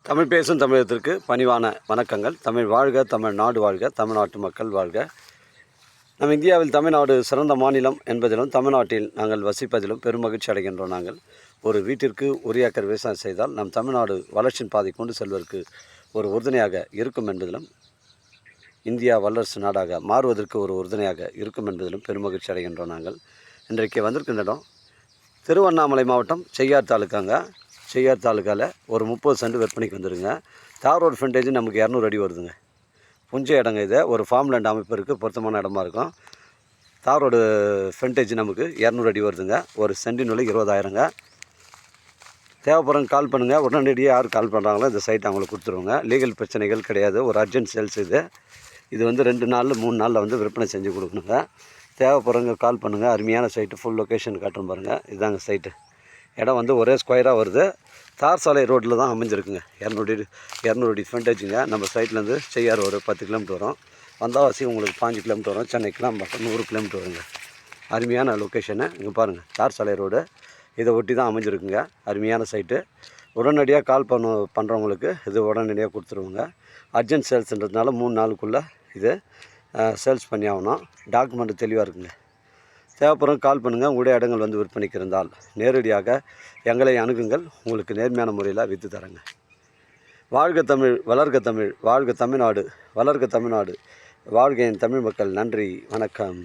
தமிழ் பேசும் தமிழகத்திற்கு பணிவான வணக்கங்கள். தமிழ் வாழ்க, தமிழ்நாடு வாழ்க, தமிழ்நாட்டு மக்கள் வாழ்க. நம் இந்தியாவில் தமிழ்நாடு சிறந்த மாநிலம் என்பதிலும் தமிழ்நாட்டில் நாங்கள் வசிப்பதிலும் பெரும் மகிழ்ச்சி அடைகின்றோம். நாங்கள் ஒரு வீட்டிற்கு ஒரு ஏக்கர் விவசாயம் செய்தால் நம் தமிழ்நாடு வளர்ச்சியின் பாதை கொண்டு செல்வதற்கு ஒரு உறுதுணையாக இருக்கும் என்பதிலும், இந்தியா வல்லரசு நாடாக மாறுவதற்கு ஒரு உறுதுணையாக இருக்கும் என்பதிலும் பெரும் மகிழ்ச்சி அடைகின்றோம். நாங்கள் இன்றைக்கு வந்திருக்கின்ற இடம் திருவண்ணாமலை மாவட்டம் செய்யார் தாலுக்காங்க. செய்யார் தாலுக்காவில் ஒரு 30 சென்ட் விற்பனைக்கு வந்துடுங்க. தார் ரோடு ஃப்ரண்டேஜ் நமக்கு 200 அடி வருதுங்க. புஞ்ச இடங்க இது. ஒரு ஃபார்ம் லேண்ட் அமைப்பிற்கு பொருத்தமான இடமா இருக்கும். தார் ரோடு ஃப்ரண்டேஜ் நமக்கு 200 அடி வருதுங்க. ஒரு சென்டின் விலை 20,000ங்க. தேவைப்படுறவங்க கால் பண்ணுங்கள். உடனடியாக யார் கால் பண்ணுறாங்களோ இந்த சைட் அவங்களுக்கு கொடுத்துருவோங்க. லீகல் பிரச்சனைகள் கிடையாது. ஒரு அர்ஜென்ட் சேல்ஸ் இது வந்து 2 நாளில் 3 நாளில் வந்து விற்பனை செஞ்சு கொடுக்கணுங்க. தேவைப்படுறவங்க கால் பண்ணுங்கள். அருமையான சைட்டு, ஃபுல் லொக்கேஷன் காட்டுறோம் பாருங்கள். இதுதாங்க சைட்டு. இடம் வந்து ஒரே ஸ்கொயராக வருது. தார் சாலை ரோட்டில் தான் அமைஞ்சிருக்குங்க. 200 அடி ஃப்ரண்டேஜுங்க. நம்ம சைட்லேருந்து செய்யார் ஒரு 10 கிலோமீட்டர் வரும். வந்தாவாசி உங்களுக்கு 5 கிலோமீட்டர் வரும். சென்னைக்கெலாம் பார்த்தா 100 கிலோமீட்டர் வருங்க. அருமையான லொக்கேஷனு. இங்கே பாருங்கள், தார் சாலை ரோடு இதை ஒட்டி தான் அமைஞ்சிருக்குங்க. அருமையான சைட்டு. உடனடியாக கால் பண்ணுறவங்களுக்கு இது உடனடியாக கொடுத்துருவோங்க. அர்ஜென்ட் சேல்ஸ்ன்றதுனால 3 நாளுக்குள்ளே இது சேல்ஸ் பண்ணி ஆகணும். டாக்குமெண்ட்டு தெளிவாக இருக்குங்க. தேவைப்படுறவங்க கால் பண்ணுங்கள். உங்களுடைய இடங்கள் வந்து விற்பனைக்கு இருந்தால் நேரடியாக எங்களை அணுகுங்கள். உங்களுக்கு நேர்மையான முறையில் விற்று தரேங்க. வாழ்க தமிழ், வளர்க தமிழ், வாழ்க தமிழ்நாடு, வளர்க தமிழ்நாடு, வாழ்க என் தமிழ் மக்கள். நன்றி, வணக்கம்.